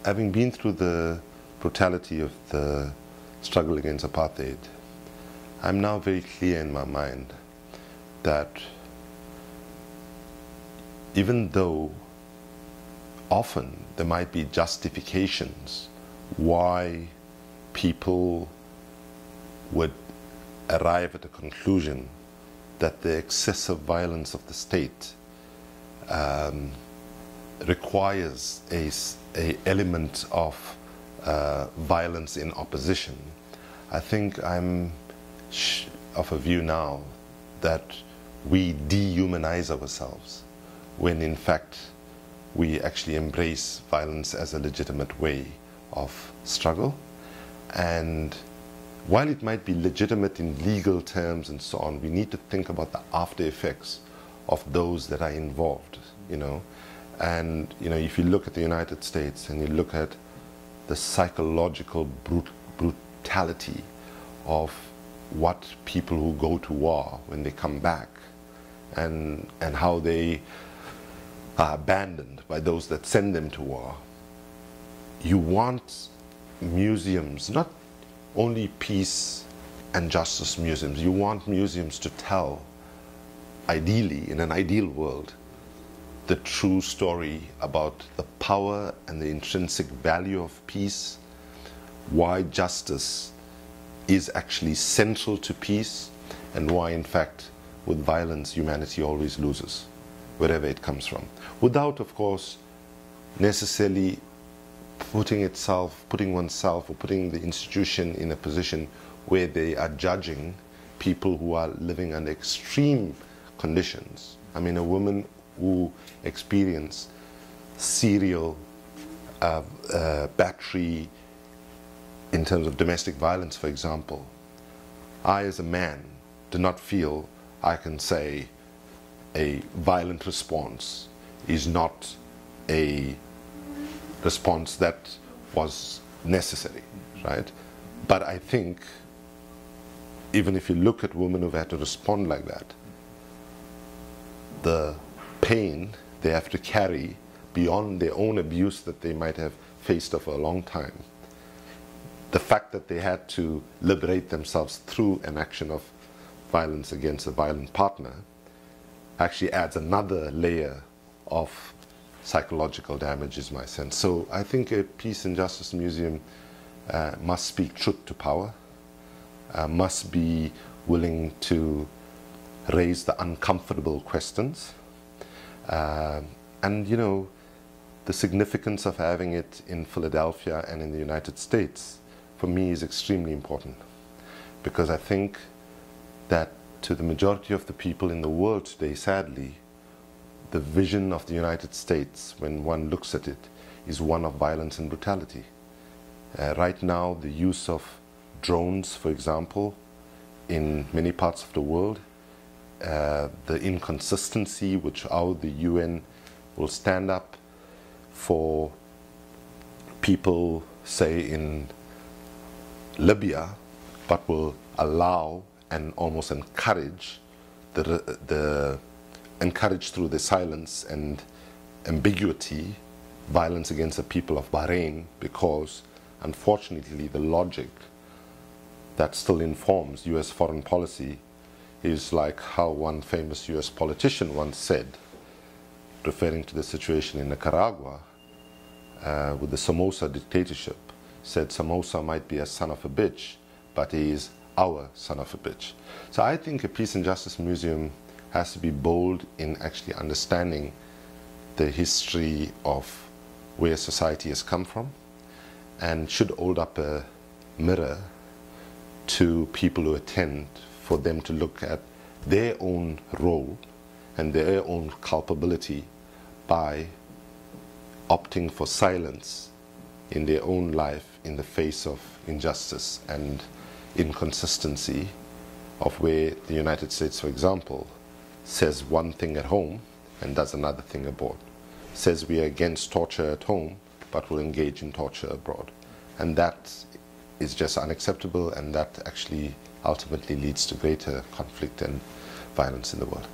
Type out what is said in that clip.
having been through the brutality of the struggle against apartheid, I'm now very clear in my mind that even though often there might be justifications why people would arrive at a conclusion that the excessive violence of the state requires a element of violence in opposition, I think I'm of a view now that we dehumanize ourselves when in fact we actually embrace violence as a legitimate way of struggle. And while it might be legitimate in legal terms and so on, we need to think about the after effects of those that are involved, And, if you look at the United States and you look at the psychological brutality of what people who go to war when they come back and how they are abandoned by those that send them to war, you want museums, not only peace and justice museums, you want museums to tell, ideally, in an ideal world, the true story about the power and the intrinsic value of peace, why justice is actually central to peace, and why, in fact, with violence, humanity always loses, wherever it comes from. Without, of course, necessarily putting oneself or putting the institution in a position where they are judging people who are living under extreme conditions. I mean, a woman who experience serial battery in terms of domestic violence, for example, I as a man do not feel I can say a violent response is not a response that was necessary, right? But I think even if you look at women who've had to respond like that, the pain they have to carry beyond their own abuse that they might have faced for a long time, the fact that they had to liberate themselves through an action of violence against a violent partner actually adds another layer of psychological damage, is my sense. So I think a Peace and Justice Museum must speak truth to power, must be willing to raise the uncomfortable questions. And the significance of having it in Philadelphia and in the United States, for me, is extremely important. Because I think that to the majority of the people in the world today, sadly, the vision of the United States, when one looks at it, is one of violence and brutality. Right now, the use of drones, for example, in many parts of the world, the inconsistency which how the UN will stand up for people, say in Libya, but will allow and almost encourage encourage through the silence and ambiguity violence against the people of Bahrain, because unfortunately the logic that still informs US foreign policy is like how one famous US politician once said, referring to the situation in Nicaragua with the Somoza dictatorship, said Somoza might be a son of a bitch, but he is our son of a bitch. So I think a Peace and Justice Museum has to be bold in actually understanding the history of where society has come from, and should hold up a mirror to people who attend for them to look at their own role and their own culpability by opting for silence in their own life in the face of injustice and inconsistency of where the United States, for example, says one thing at home and does another thing abroad. Says we are against torture at home, but will engage in torture abroad. And that is just unacceptable, and that actually ultimately leads to greater conflict and violence in the world.